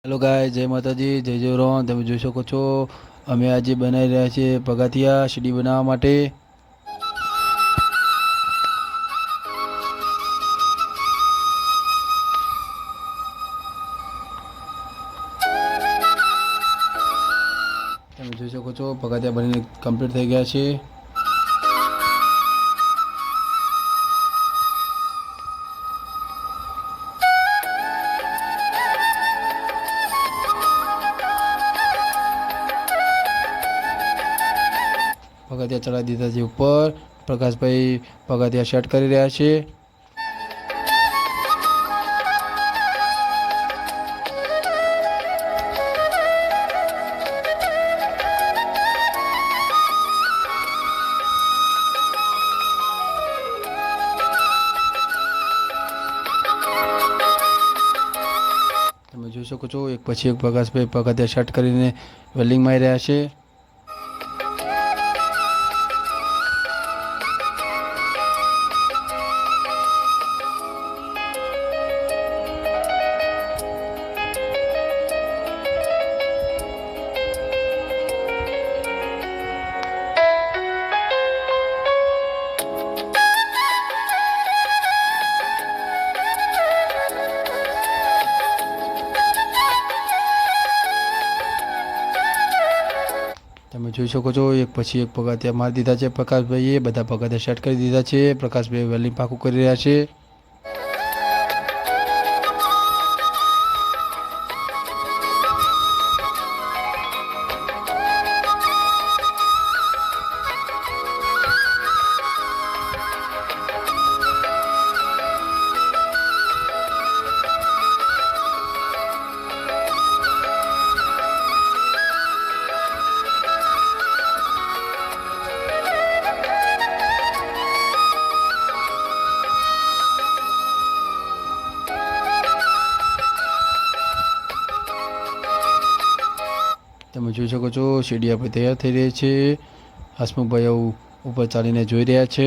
Hello ગાય, જય માતાજી, જય જય રામ। તમે જોઈ શકો છો અમે આજે બનાવી રહ્યા છીએ પગાથિયા સીડી બનાવવા માટે। તમે જોઈ શકો છો પગાથિયા બનીને કમ્પ્લીટ થઈ ગયા છે। પગાથિયા ચડાવી દીધા છે ઉપર। પ્રકાશભાઈ પગાથિયા સેટ કરી રહ્યા છે। તમે જોઈ શકો છો એક પછી એક પ્રકાશભાઈ પગાથિયા સેટ કરીને વેલ્ડિંગ મારી રહ્યા છે। તમે જોઈ શકો છો એક પછી એક પગાથિયા મારી દીધા છે પ્રકાશભાઈએ। બધા પગાથિયા સેટ કરી દીધા છે। પ્રકાશભાઈ વેલ્ડિંગ પાકું કરી રહ્યા છે। તમે જોઈ શકો છો સીડી આપણી તૈયાર થઈ રહી છે। હસમુખભાઈ ઉપર ચાલીને જોઈ રહ્યા છે।